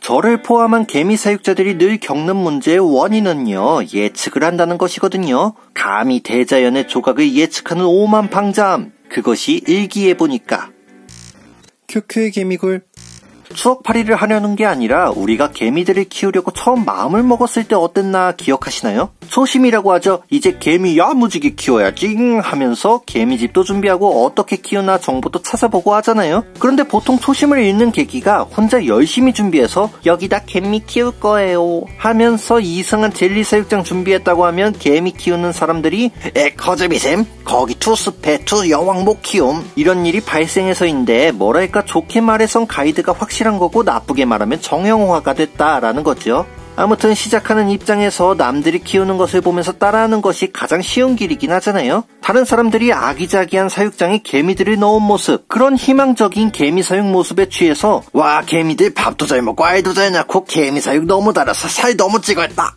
저를 포함한 개미 사육자들이 늘 겪는 문제의 원인은요, 예측을 한다는 것이거든요. 감히 대자연의 조각을 예측하는 오만방자함, 그것이 일기예보니까. 큐큐의 개미굴. 추억팔이를 하려는 게 아니라 우리가 개미들을 키우려고 처음 마음을 먹었을 때 어땠나 기억하시나요? 초심이라고 하죠. 이제 개미 야무지게 키워야지 하면서 개미집도 준비하고 어떻게 키우나 정보도 찾아보고 하잖아요. 그런데 보통 초심을 잃는 계기가 혼자 열심히 준비해서 여기다 개미 키울 거예요 하면서 이상한 젤리 사육장 준비했다고 하면 개미 키우는 사람들이 거즈비쌤 거기 투스페 투 여왕 못 키움 이런 일이 발생해서인데 뭐랄까 좋게 말해선 가이드가 확실한 거고 나쁘게 말하면 정형화가 됐다라는 거죠. 아무튼 시작하는 입장에서 남들이 키우는 것을 보면서 따라하는 것이 가장 쉬운 길이긴 하잖아요. 다른 사람들이 아기자기한 사육장에 개미들을 넣은 모습, 그런 희망적인 개미 사육 모습에 취해서 와 개미들 밥도 잘 먹고 알도 잘 낳고 개미 사육 너무 달아서 살 너무 찌겠다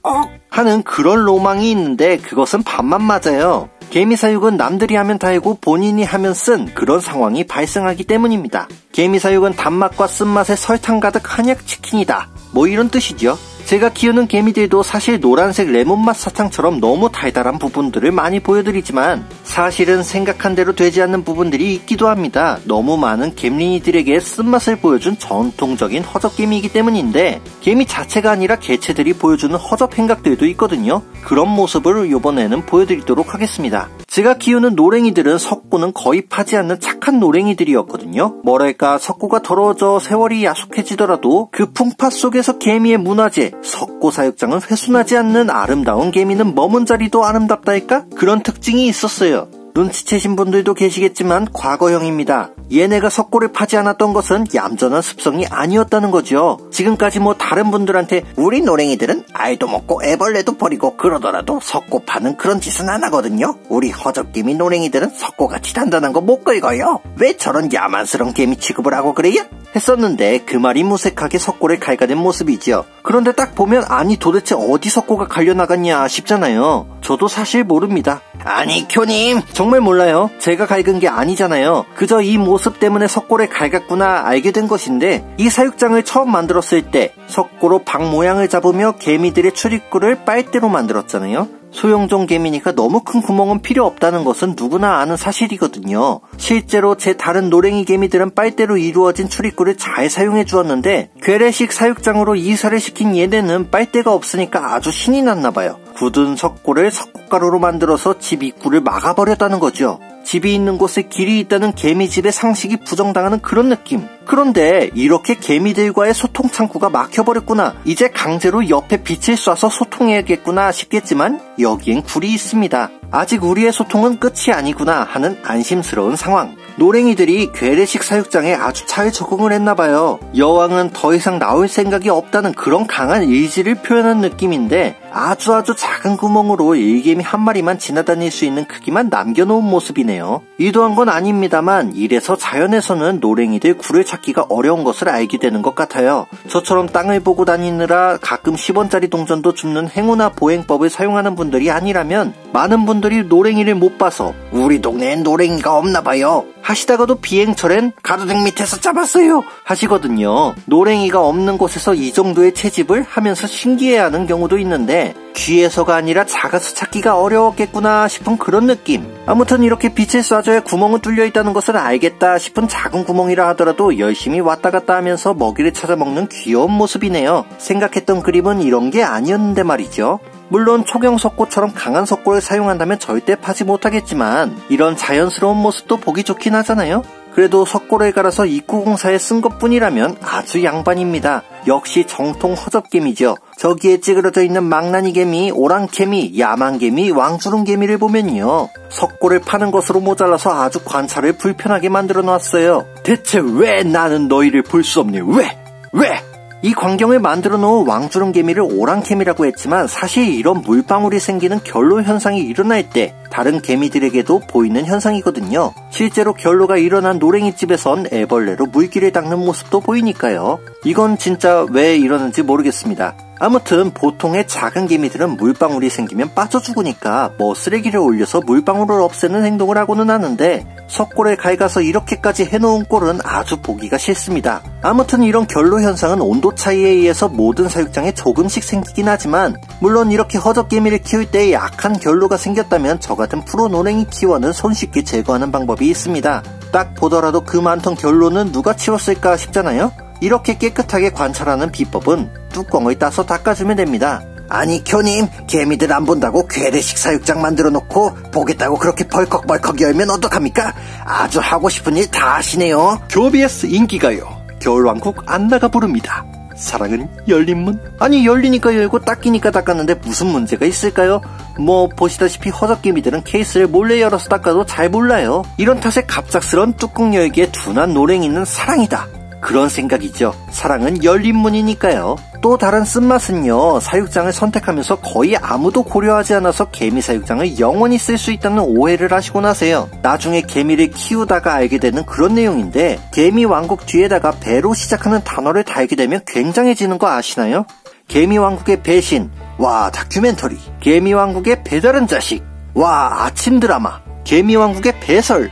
하는 그런 로망이 있는데 그것은 반만 맞아요. 개미 사육은 남들이 하면 다이고 본인이 하면 쓴 그런 상황이 발생하기 때문입니다. 개미 사육은 단맛과 쓴맛의 설탕 가득 한약 치킨이다. 뭐 이런 뜻이죠. 제가 키우는 개미들도 사실 노란색 레몬맛 사탕처럼 너무 달달한 부분들을 많이 보여드리지만 사실은 생각한 대로 되지 않는 부분들이 있기도 합니다. 너무 많은 개미들에게 쓴맛을 보여준 전통적인 허접개미이기 때문인데 개미 자체가 아니라 개체들이 보여주는 허접 행각들도 있거든요. 그런 모습을 이번에는 보여드리도록 하겠습니다. 제가 키우는 노랭이들은 석고는 거의 파지 않는 착한 노랭이들이었거든요. 뭐랄까 석고가 더러워져 세월이 야속해지더라도 그 풍파 속에서 개미의 문화재 석고 사육장은 훼손하지 않는 아름다운 개미는 머문 자리도 아름답다니까? 그런 특징이 있었어요. 눈치채신 분들도 계시겠지만 과거형입니다. 얘네가 석고를 파지 않았던 것은 얌전한 습성이 아니었다는 거죠. 지금까지 뭐 다른 분들한테 우리 노랭이들은 알도 먹고 애벌레도 버리고 그러더라도 석고 파는 그런 짓은 안 하거든요. 우리 허접개미 노랭이들은 석고같이 단단한 거 못 긁어요. 왜 저런 야만스러운 개미 취급을 하고 그래요? 했었는데 그 말이 무색하게 석고를 갉아낸 모습이죠. 그런데 딱 보면 아니 도대체 어디 석고가 갈려나갔냐 싶잖아요. 저도 사실 모릅니다. 아니 쿄님 정말 몰라요. 제가 갉은 게 아니잖아요. 그저 이 모습 때문에 석고를 갉았구나 알게 된 것인데 이 사육장을 처음 만들었을 때 석고로 방 모양을 잡으며 개미들의 출입구를 빨대로 만들었잖아요. 소형종 개미니까 너무 큰 구멍은 필요 없다는 것은 누구나 아는 사실이거든요. 실제로 제 다른 노랭이 개미들은 빨대로 이루어진 출입구를 잘 사용해 주었는데 괴뢰식 사육장으로 이사를 시킨 얘네는 빨대가 없으니까 아주 신이 났나봐요. 굳은 석고를 석고가루로 만들어서 집 입구를 막아버렸다는 거죠. 집이 있는 곳에 길이 있다는 개미집의 상식이 부정당하는 그런 느낌. 그런데 이렇게 개미들과의 소통 창구가 막혀버렸구나. 이제 강제로 옆에 빛을 쏴서 소통해야겠구나 싶겠지만 여기엔 굴이 있습니다. 아직 우리의 소통은 끝이 아니구나 하는 안심스러운 상황. 노랭이들이 괴뢰식 사육장에 아주 잘 적응을 했나봐요. 여왕은 더 이상 나올 생각이 없다는 그런 강한 의지를 표현한 느낌인데 아주 작은 구멍으로 일개미 한 마리만 지나다닐 수 있는 크기만 남겨놓은 모습이네요. 의도한 건 아닙니다만 이래서 자연에서는 노랭이들 굴을 찾기가 어려운 것을 알게 되는 것 같아요. 저처럼 땅을 보고 다니느라 가끔 10원짜리 동전도 줍는 행운아 보행법을 사용하는 분들이 아니라면 많은 분들이 노랭이를 못 봐서 우리 동네엔 노랭이가 없나봐요 하시다가도 비행철엔 가로등 밑에서 잡았어요 하시거든요. 노랭이가 없는 곳에서 이 정도의 채집을 하면서 신기해하는 경우도 있는데 귀에서가 아니라 작아서 찾기가 어려웠겠구나 싶은 그런 느낌. 아무튼 이렇게 빛을 쏴줘야 구멍은 뚫려 있다는 것을 알겠다 싶은 작은 구멍이라 하더라도 열심히 왔다 갔다 하면서 먹이를 찾아 먹는 귀여운 모습이네요. 생각했던 그림은 이런 게 아니었는데 말이죠. 물론 초경 석고처럼 강한 석고를 사용한다면 절대 파지 못하겠지만 이런 자연스러운 모습도 보기 좋긴 하잖아요. 그래도 석고를 갈아서 입구 공사에 쓴 것뿐이라면 아주 양반입니다. 역시 정통 허접개미죠. 저기에 찌그러져 있는 망나니개미, 오랑개미, 야만개미, 왕주름개미를 보면요. 석고를 파는 것으로 모자라서 아주 관찰을 불편하게 만들어 놨어요. 대체 왜 나는 너희를 볼 수 없니? 왜? 이 광경을 만들어 놓은 왕주름개미를 오랑개미라고 했지만 사실 이런 물방울이 생기는 결로 현상이 일어날 때 다른 개미들에게도 보이는 현상이거든요. 실제로 결로가 일어난 노랭이집에선 애벌레로 물기를 닦는 모습도 보이니까요. 이건 진짜 왜 이러는지 모르겠습니다. 아무튼 보통의 작은 개미들은 물방울이 생기면 빠져 죽으니까 뭐 쓰레기를 올려서 물방울을 없애는 행동을 하고는 하는데 석골에 갉아서 이렇게까지 해놓은 꼴은 아주 보기가 싫습니다. 아무튼 이런 결로 현상은 온도 차이에 의해서 모든 사육장에 조금씩 생기긴 하지만 물론 이렇게 허접개미를 키울 때 약한 결로가 생겼다면 저 같은 프로 노랭이 키워는 손쉽게 제거하는 방법이 있습니다. 딱 보더라도 그 많던 결로는 누가 치웠을까 싶잖아요? 이렇게 깨끗하게 관찰하는 비법은 뚜껑을 따서 닦아주면 됩니다. 아니 교님, 개미들 안 본다고 괴뢰식 사육장 만들어 놓고 보겠다고 그렇게 벌컥벌컥 열면 어떡합니까? 아주 하고 싶은 일 다 하시네요. KBS 인기가요, 겨울왕국 안나가 부릅니다. 사랑은 열린 문? 아니 열리니까 열고 닦이니까 닦았는데 무슨 문제가 있을까요? 뭐 보시다시피 허접개미들은 케이스를 몰래 열어서 닦아도 잘 몰라요. 이런 탓에 갑작스런 뚜껑 열기에 둔한 노랭이는 사랑이다, 그런 생각이죠. 사랑은 열린 문이니까요. 또 다른 쓴맛은요, 사육장을 선택하면서 거의 아무도 고려하지 않아서 개미 사육장을 영원히 쓸 수 있다는 오해를 하시고 나세요. 나중에 개미를 키우다가 알게 되는 그런 내용인데, 개미 왕국 뒤에다가 배로 시작하는 단어를 달게 되면 굉장해지는 거 아시나요? 개미 왕국의 배신, 와 다큐멘터리. 개미 왕국의 배다른 자식, 와 아침 드라마. 개미 왕국의 배설.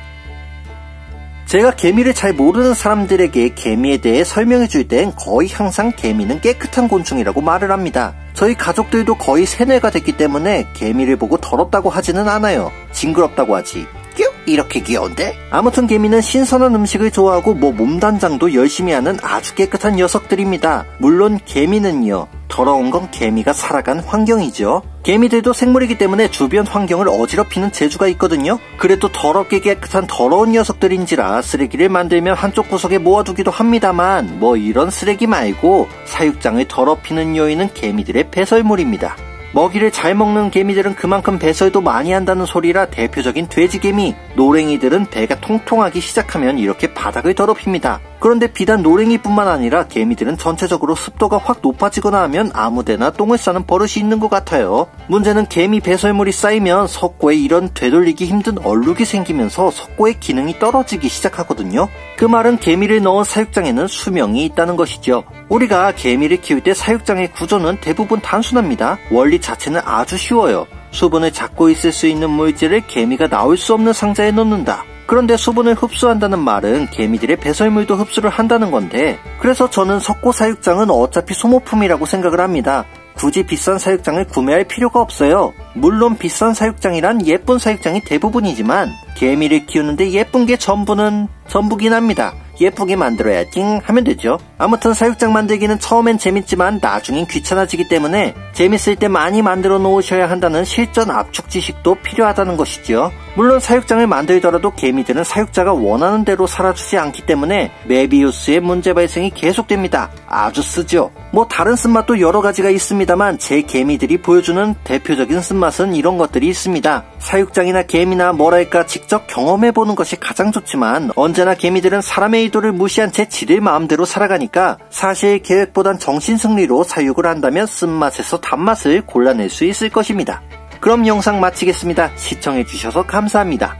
제가 개미를 잘 모르는 사람들에게 개미에 대해 설명해 줄 땐 거의 항상 개미는 깨끗한 곤충이라고 말을 합니다. 저희 가족들도 거의 세뇌가 됐기 때문에 개미를 보고 더럽다고 하지는 않아요. 징그럽다고 하지. 뀨, 이렇게 귀여운데? 아무튼 개미는 신선한 음식을 좋아하고 몸단장도 열심히 하는 아주 깨끗한 녀석들입니다. 물론 개미는요, 더러운 건 개미가 살아간 환경이죠. 개미들도 생물이기 때문에 주변 환경을 어지럽히는 재주가 있거든요. 그래도 더럽게 깨끗한 더러운 녀석들인지라 쓰레기를 만들면 한쪽 구석에 모아두기도 합니다만, 뭐 이런 쓰레기 말고 사육장을 더럽히는 요인은 개미들의 배설물입니다. 먹이를 잘 먹는 개미들은 그만큼 배설도 많이 한다는 소리라 대표적인 돼지개미, 노랭이들은 배가 통통하기 시작하면 이렇게 바닥을 더럽힙니다. 그런데 비단 노랭이뿐만 아니라 개미들은 전체적으로 습도가 확 높아지거나 하면 아무데나 똥을 싸는 버릇이 있는 것 같아요. 문제는 개미 배설물이 쌓이면 석고에 이런 되돌리기 힘든 얼룩이 생기면서 석고의 기능이 떨어지기 시작하거든요. 그 말은 개미를 넣은 사육장에는 수명이 있다는 것이죠. 우리가 개미를 키울 때 사육장의 구조는 대부분 단순합니다. 원리 자체는 아주 쉬워요. 수분을 잡고 있을 수 있는 물질을 개미가 나올 수 없는 상자에 넣는다. 그런데 수분을 흡수한다는 말은 개미들의 배설물도 흡수를 한다는 건데, 그래서 저는 석고 사육장은 어차피 소모품이라고 생각을 합니다. 굳이 비싼 사육장을 구매할 필요가 없어요. 물론 비싼 사육장이란 예쁜 사육장이 대부분이지만 개미를 키우는데 예쁜 게 전부긴 합니다. 예쁘게 만들어야지 하면 되죠. 아무튼 사육장 만들기는 처음엔 재밌지만 나중엔 귀찮아지기 때문에 재밌을 때 많이 만들어 놓으셔야 한다는 실전 압축 지식도 필요하다는 것이죠. 물론 사육장을 만들더라도 개미들은 사육자가 원하는 대로 살아주지 않기 때문에 메비우스의 문제 발생이 계속됩니다. 아주 쓰죠. 뭐 다른 쓴맛도 여러 가지가 있습니다만 제 개미들이 보여주는 대표적인 쓴맛은 이런 것들이 있습니다. 사육장이나 개미나 뭐랄까 직접 경험해보는 것이 가장 좋지만, 언제나 개미들은 사람의 의도를 무시한 채 지들 마음대로 살아가니까 사실 계획보단 정신승리로 사육을 한다면 쓴맛에서 단맛을 골라낼 수 있을 것입니다. 그럼 영상 마치겠습니다. 시청해주셔서 감사합니다.